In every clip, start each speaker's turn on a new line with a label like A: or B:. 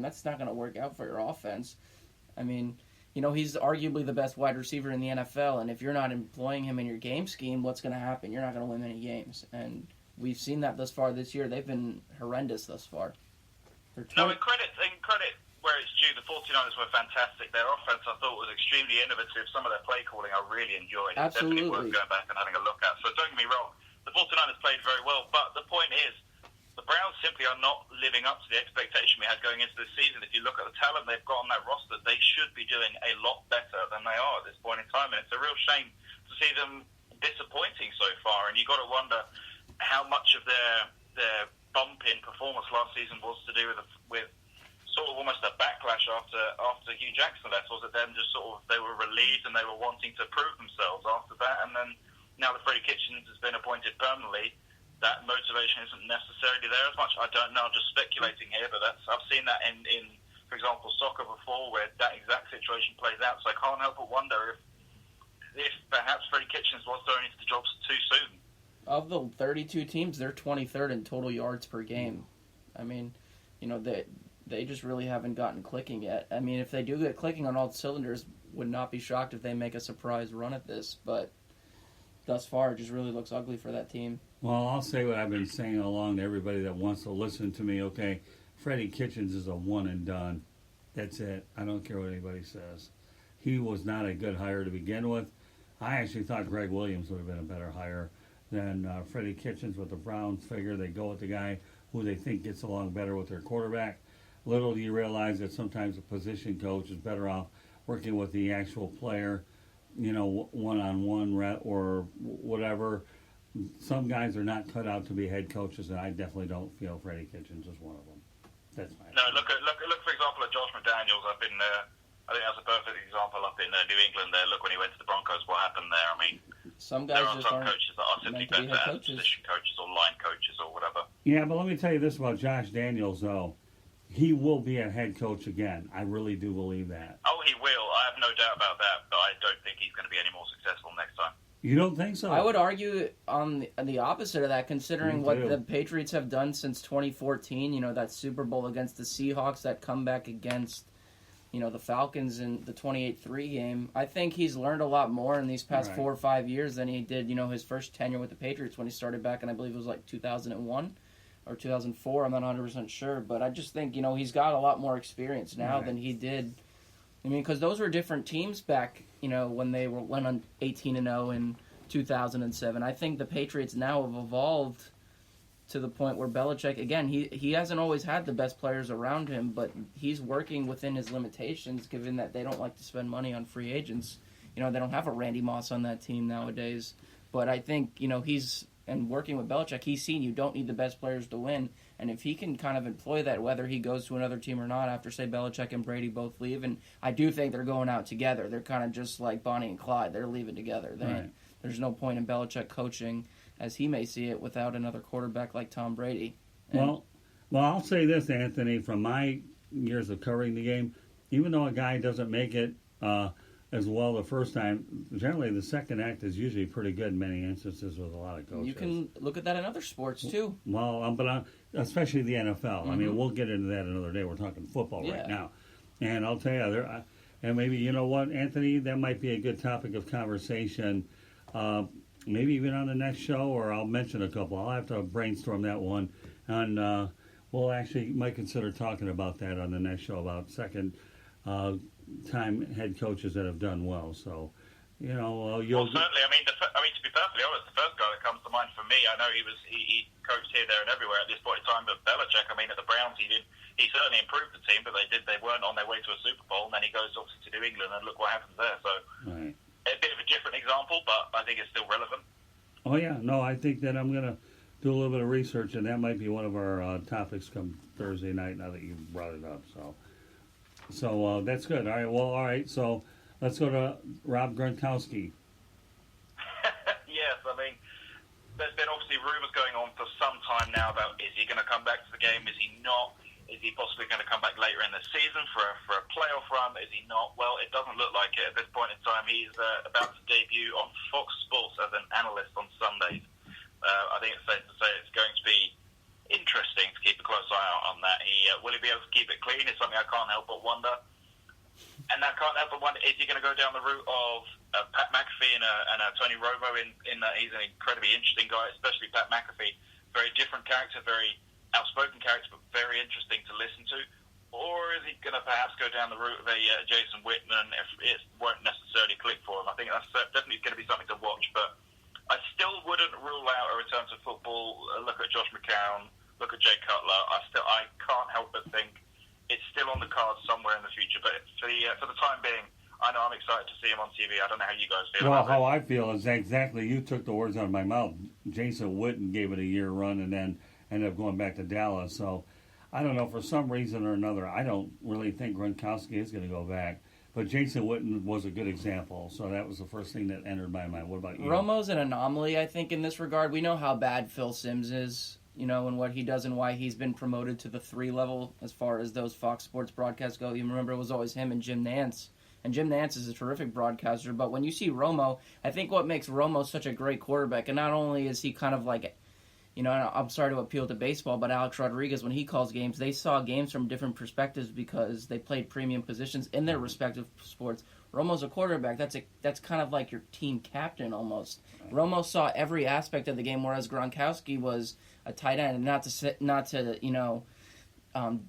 A: that's not going to work out for your offense. I mean, he's arguably the best wide receiver in the NFL, and if you're not employing him in your game scheme, what's going to happen? You're not going to win many games. And we've seen that thus far this year. They've been horrendous thus far.
B: No, in credit where it's due, the 49ers were fantastic. Their offense, I thought, was extremely innovative. Some of their play calling I really enjoyed.
A: Absolutely.
B: Definitely worth going back and having a look at. So don't get me wrong, the 49ers played very well, but the point is, the Browns simply are not living up to the expectation we had going into this season. If you look at the talent they've got on that roster, they should be doing a lot better than they are at this point in time. And it's a real shame to see them disappointing so far. And you've got to wonder how much of their bump in performance last season was to do with sort of almost a backlash after Hugh Jackson left. Was it them just sort of, they were relieved and they were wanting to prove themselves after that? And then now that Freddie Kitchens has been appointed permanently, that motivation isn't necessarily there as much. I don't know, I'm just speculating here, but I've seen that in for example, soccer before, where that exact situation plays out. So I can't help but wonder if perhaps Freddie Kitchens was throwing into the jobs too soon.
A: Of the 32 teams, they're 23rd in total yards per game. I mean, they just really haven't gotten clicking yet. I mean, if they do get clicking on all cylinders, would not be shocked if they make a surprise run at this. But thus far, it just really looks ugly for that team.
C: Well, I'll say what I've been saying along to everybody that wants to listen to me. Okay, Freddie Kitchens is a one and done. That's it. I don't care what anybody says. He was not a good hire to begin with. I actually thought Greg Williams would have been a better hire than Freddie Kitchens with the Browns. Figure they go with the guy who they think gets along better with their quarterback. Little do you realize that sometimes a position coach is better off working with the actual player, one-on-one or whatever. Some guys are not cut out to be head coaches, and I definitely don't feel Freddie Kitchens is one of them. That's my
B: opinion. Look for example at Josh McDaniels. I think that's a perfect example up in New England. There, look when he went to the Broncos, what happened there. I mean,
A: some guys
B: there are some coaches that are simply better as position coaches or line coaches or whatever.
C: Yeah, but let me tell you this about Josh Daniels, though. He will be a head coach again. I really do believe that.
B: Oh, he will. I have no doubt about that, but I don't think he's going to be any more successful next time.
C: You don't think so?
A: I would argue on the opposite of that, considering what the Patriots have done since 2014, that Super Bowl against the Seahawks, that comeback against, the Falcons in the 28-3 game. I think he's learned a lot more in these past 4 or 5 years than he did, his first tenure with the Patriots when he started back in, I believe it was like 2001 or 2004. I'm not 100% sure, but I just think, he's got a lot more experience now than he did. I mean, because those were different teams back, when they went on 18-0 in 2007. I think the Patriots now have evolved to the point where Belichick, again, he hasn't always had the best players around him, but he's working within his limitations, given that they don't like to spend money on free agents. They don't have a Randy Moss on that team nowadays. But I think, and working with Belichick, he's seen you don't need the best players to win. And if he can kind of employ that, whether he goes to another team or not, after, say, Belichick and Brady both leave, and I do think they're going out together. They're kind of just like Bonnie and Clyde. They're leaving together. There's no point in Belichick coaching, as he may see it, without another quarterback like Tom Brady.
C: Well, I'll say this, Anthony, from my years of covering the game, even though a guy doesn't make it as well the first time, generally the second act is usually pretty good in many instances with a lot of coaches.
A: You can look at that in other sports, too.
C: Well, especially the NFL. Mm-hmm. I mean, we'll get into that another day. We're talking football right now. And I'll tell you, and maybe, you know what, Anthony, that might be a good topic of conversation, maybe even on the next show, or I'll mention a couple. I'll have to brainstorm that one. And we'll actually might consider talking about that on the next show, about second time head coaches that have done well. So,
B: well, certainly. I mean, to be perfectly honest, the first guy that comes to mind for me, I know he coached here, there, and everywhere at this point in time. But Belichick, I mean, at the Browns, he certainly improved the team, but they weren't on their way to a Super Bowl, and then he goes obviously to New England, and look what happens there. So, a bit of a different example, but I think it's still relevant. Oh
C: yeah, no, I think that I'm gonna do a little bit of research, and that might be one of our topics come Thursday night. Now that you brought it up, so that's good. All right. So let's go to Rob Gronkowski.
B: Yes, I mean, there's been obviously rumors going on for some time now about is he going to come back to the game? Is he not? Is he possibly going to come back later in the season for a playoff run? Is he not? Well, it doesn't look like it at this point in time. He's about to debut on Fox Sports as an analyst on Sundays. I think it's safe to say it's going to be interesting to keep a close eye out on that. Will he be able to keep it clean? Is something I can't help but wonder. And I can't help but wonder, is he going to go down the route of Pat McAfee and Tony Romo in that he's an incredibly interesting guy, especially Pat McAfee. Very different character, very outspoken character, but very interesting to listen to. Or is he going to perhaps go down the route of a Jason Witten, and it won't necessarily click for him? I think that's definitely going to be something to watch, but I still wouldn't rule out a return to football. Look at Josh McCown, look at Jay Cutler. I can't help but think it's still on the cards somewhere in the future. But for the time being, I know I'm excited to see him on TV. I don't know how you guys feel.
C: Well, how I feel is exactly, you took the words out of my mouth. Jason Witten gave it a year run and then ended up going back to Dallas. So I don't know, for some reason or another, I don't really think Gronkowski is going to go back. But Jason Witten was a good example, so that was the first thing that entered my mind. What about you?
A: Romo's an anomaly, I think, in this regard. We know how bad Phil Simms is, and what he does and why he's been promoted to the 3 level as far as those Fox Sports broadcasts go. You remember it was always him and Jim Nantz. And Jim Nantz is a terrific broadcaster, but when you see Romo, I think what makes Romo such a great quarterback, and not only is he kind of like, I'm sorry to appeal to baseball, but Alex Rodriguez, when he calls games, they saw games from different perspectives because they played premium positions in their respective sports. Romo's a quarterback. That's kind of like your team captain almost. Romo saw every aspect of the game, whereas Gronkowski was a tight end, and not to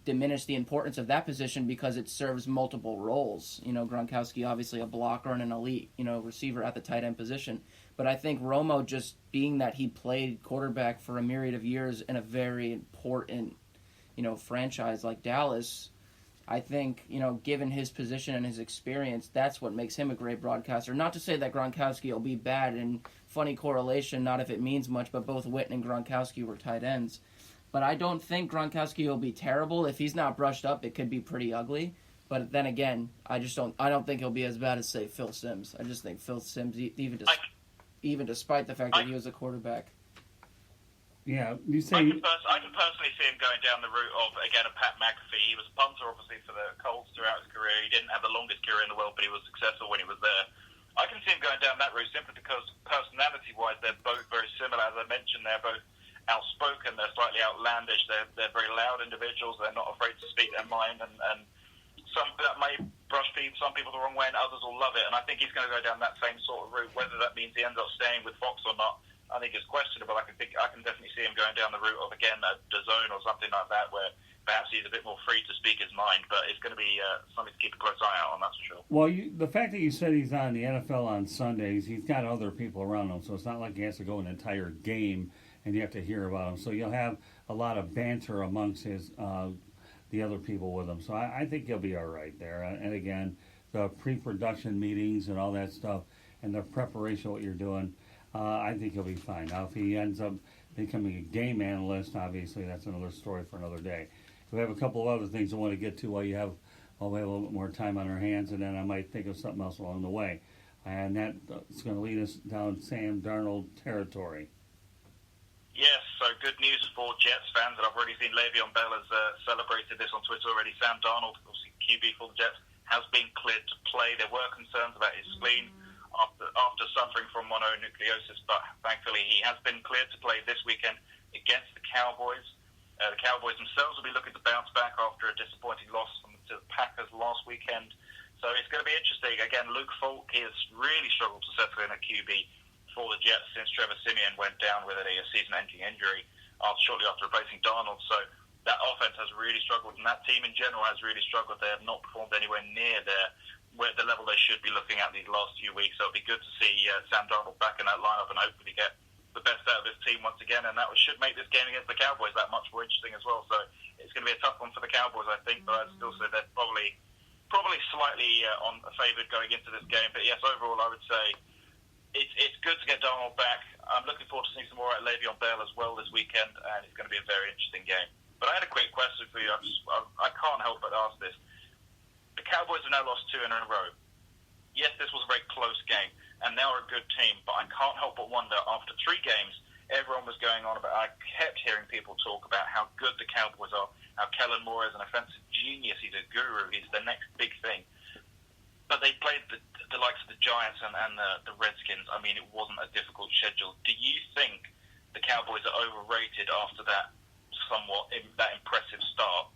A: diminish the importance of that position because it serves multiple roles. Gronkowski obviously a blocker and an elite, receiver at the tight end position. But I think Romo, just being that he played quarterback for a myriad of years in a very important, franchise like Dallas, I think, given his position and his experience, that's what makes him a great broadcaster. Not to say that Gronkowski will be bad, and funny correlation, not if it means much, but both Witten and Gronkowski were tight ends. But I don't think Gronkowski will be terrible. If he's not brushed up, it could be pretty ugly. But then again, I don't think he'll be as bad as, say, Phil Simms. I just think Phil Simms, even despite the fact that he was a quarterback.
C: Yeah, you say...
B: I can personally see him going down the route of, again, a Pat McAfee. He was a punter, obviously, for the Colts throughout his career. He didn't have the longest career in the world, but he was successful when he was there. I can see him going down that route simply because personality-wise, they're both very similar. As I mentioned, they're both outspoken, they're slightly outlandish, they're very loud individuals, they're not afraid to speak their mind, and some that may brush some people the wrong way, and others will love it. And I think he's going to go down that same sort of route. Whether that means he ends up staying with Fox or not, I think it's questionable. I can definitely see him going down the route of, again, a DAZN or something like that, where perhaps he's a bit more free to speak his mind. But it's going to be something to keep a close eye out on, that's for sure.
C: Well, the fact that you said he's on the NFL on Sundays, he's got other people around him, so it's not like he has to go an entire game and you have to hear about him. So you'll have a lot of banter amongst the other people with him. So I think he'll be all right there. And again, the pre-production meetings and all that stuff and the preparation of what you're doing, I think he'll be fine. Now, if he ends up becoming a game analyst, obviously that's another story for another day. We have a couple of other things I want to get to while we have a little bit more time on our hands, and then I might think of something else along the way. And that's going to lead us down Sam Darnold territory.
B: Yes, so good news for Jets fans, and I've already seen Le'Veon Bell has celebrated this on Twitter already. Sam Darnold, obviously QB for the Jets, has been cleared to play. There were concerns about his spleen after suffering from mononucleosis, but thankfully he has been cleared to play this weekend against the Cowboys. The Cowboys themselves will be looking to bounce back after a disappointing loss to the Packers last weekend. So it's going to be interesting. Again, Luke Falk, he has really struggled to settle in at QB for the Jets since Trevor Siemian went down with a season-ending injury shortly after replacing Darnold. So that offense has really struggled, and that team in general has really struggled. They have not performed anywhere near the level they should be looking at these last few weeks. So it'll be good to see Sam Darnold back in that lineup and hopefully get the best out of his team once again, and that should make this game against the Cowboys that much more interesting as well. So it's going to be a tough one for the Cowboys, I think, but I'd still say they're probably slightly favoured going into this game. But yes, overall, I would say it's good to get Darnold back. I'm looking forward to seeing some more at Le'Veon Bell as well this weekend, and it's going to be a very interesting game. But I had a quick question for you. I can't help but ask this. The Cowboys have now lost 2 in a row. Yes, this was a very close game, and they are a good team, but I can't help but wonder, after 3 games, everyone was going on about, I kept hearing people talk about how good the Cowboys are, how Kellen Moore is an offensive genius, he's a guru, he's the next big thing. But they played the likes of the Giants and the Redskins. I mean, it wasn't a difficult schedule. Do you think the Cowboys are overrated after that somewhat that impressive start?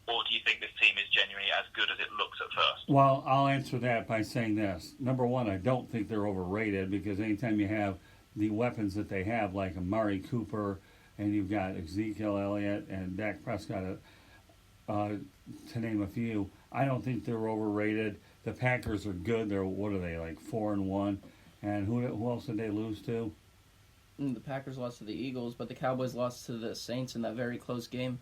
B: Or do you think this team is genuinely as good as it looks at first?
C: Well, I'll answer that by saying this. Number one, I don't think they're overrated because anytime you have the weapons that they have, like Amari Cooper, and you've got Ezekiel Elliott and Dak Prescott, to name a few, I don't think they're overrated. The Packers are good. They're, what are they, like 4-1? And who else did they lose to?
A: The Packers lost to the Eagles, but the Cowboys lost to the Saints in that very close game.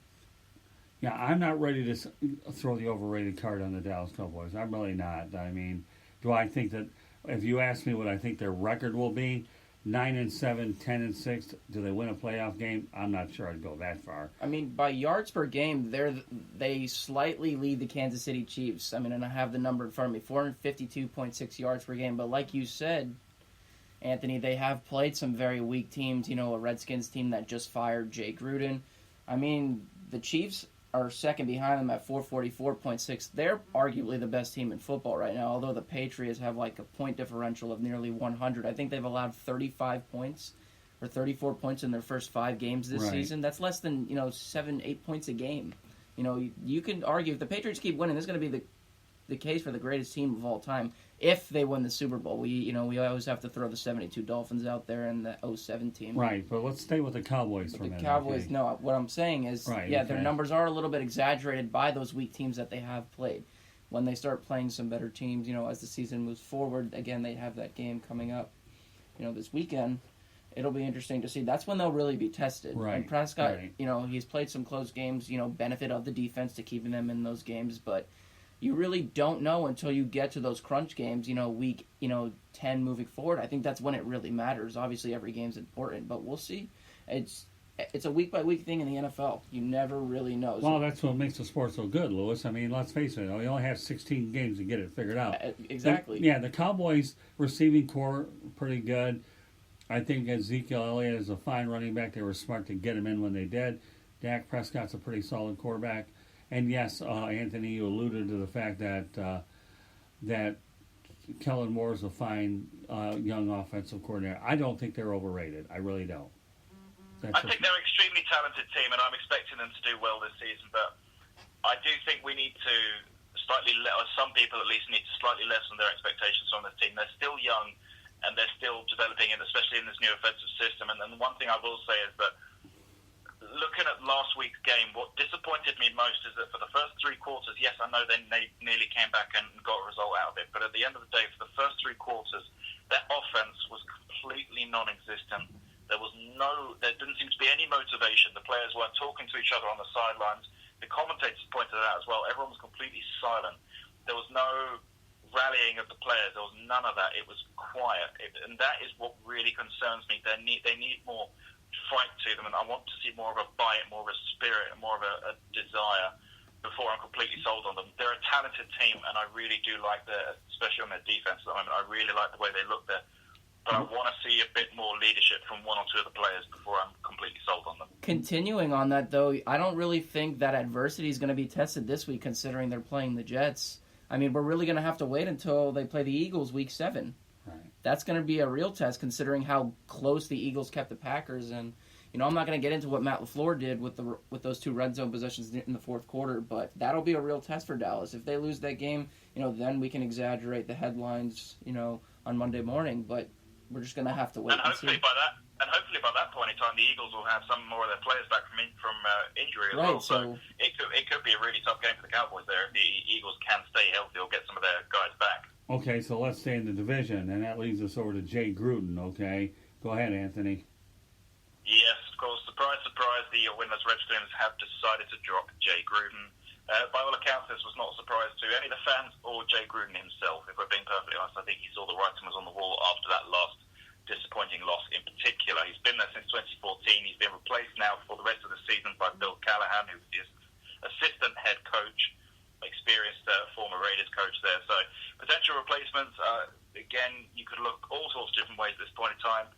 C: Yeah, I'm not ready to throw the overrated card on the Dallas Cowboys. I'm really not. I mean, do I think that, if you ask me what I think their record will be, 9-7, 10-6, do they win a playoff game? I'm not sure I'd go that far.
A: I mean, by yards per game, they slightly lead the Kansas City Chiefs. I mean, and I have the number in front of me, 452.6 yards per game. But like you said, Anthony, they have played some very weak teams. You know, a Redskins team that just fired Jay Gruden. I mean, the Chiefs are second behind them at 444.6. They're arguably the best team in football right now, although the Patriots have like a point differential of nearly 100. I think they've allowed 35 points or 34 points in their first 5 games this season. That's less than, 7-8 points a game. You know, you can argue if the Patriots keep winning, this is going to be the case for the greatest team of all time if they win the Super Bowl. We always have to throw the 72 Dolphins out there and the 07 team.
C: Right, but let's stay with the Cowboys for a minute.
A: The Cowboys,
C: okay?
A: no, what I'm saying is, their numbers are a little bit exaggerated by those weak teams that they have played. When they start playing some better teams, as the season moves forward, again, they have that game coming up, this weekend. It'll be interesting to see. That's when they'll really be tested.
C: Right.
A: And Prescott, he's played some close games, benefit of the defense to keeping them in those games, but you really don't know until you get to those crunch games, week, 10 moving forward. I think that's when it really matters. Obviously, every game's important, but we'll see. It's a week-by-week thing in the NFL. You never really know.
C: Well, that's what makes the sport so good, Louis. I mean, let's face it. You only have 16 games to get it figured out.
A: Exactly.
C: The Cowboys' receiving core, pretty good. I think Ezekiel Elliott is a fine running back. They were smart to get him in when they did. Dak Prescott's a pretty solid quarterback. And yes, Anthony, you alluded to the fact that Kellen Moore is a fine young offensive coordinator. I don't think they're overrated. I really don't.
B: I think they're an extremely talented team, and I'm expecting them to do well this season. But I do think we need to some people at least need to slightly lessen their expectations from this team. They're still young, and they're still developing it, especially in this new offensive system. And then one thing I will say is that, looking at last week's game, what disappointed me most is that for the first 3 quarters, yes, I know they nearly came back and got a result out of it, but at the end of the day, for the first 3 quarters, their offense was completely non-existent. There didn't seem to be any motivation. The players weren't talking to each other on the sidelines. The commentators pointed it out as well. Everyone was completely silent. There was no rallying of the players. There was none of that. It was quiet, and that is what really concerns me. They need more fight to them, and I want to see more of a bite, more of a spirit, and more of a desire before I'm completely sold on them. They're a talented team, and I really do like especially on their defense at the moment, I really like the way they look there. But I want to see a bit more leadership from 1 or 2 of the players before I'm completely sold on them. Continuing
A: on that, though, I don't really think that adversity is going to be tested this week, considering they're playing the Jets. I mean, we're really going to have to wait until they play the Eagles week 7.
C: Right.
A: That's going to be a real test, considering how close the Eagles kept the Packers. And I'm not going to get into what Matt LaFleur did with those 2 red zone possessions in the fourth quarter, but that'll be a real test for Dallas. If they lose that game, then we can exaggerate the headlines, on Monday morning. But we're just going to have to wait.
B: And hopefully by that point in time, the Eagles will have some more of their players back from injury as well. So it could be a really tough game for the Cowboys there if the Eagles can stay healthy or get some of their guys back.
C: Okay, so let's stay in the division, and that leads us over to Jay Gruden, okay? Go ahead, Anthony.
B: Yes, of course. Surprise, surprise, the Winters Redskins have decided to drop Jay Gruden. By all accounts, this was not a surprise to any of the fans or Jay Gruden himself. If we're being perfectly honest, I think he saw the writing was on the wall after that last disappointing loss in particular. He's been there since 2014. He's been replaced now for the rest of the season by Bill Callahan, who is assistant head coach, experienced former Raiders coach there. So potential replacements, again, you could look all sorts of different ways at this point in time.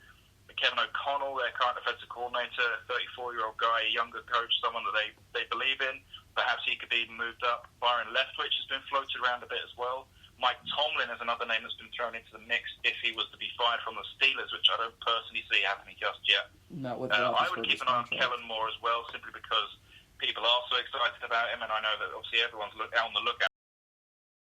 B: Kevin O'Connell, their current offensive coordinator, 34-year-old guy, a younger coach, someone that they believe in. Perhaps he could be moved up. Byron Leftwich has been floated around a bit as well. Mike Tomlin is another name that's been thrown into the mix if he was to be fired from the Steelers, which I don't personally see happening just yet.
A: Not with
B: I would keep an eye on Kellen Moore as well, simply because people are so excited about him, and I know that obviously everyone's on the lookout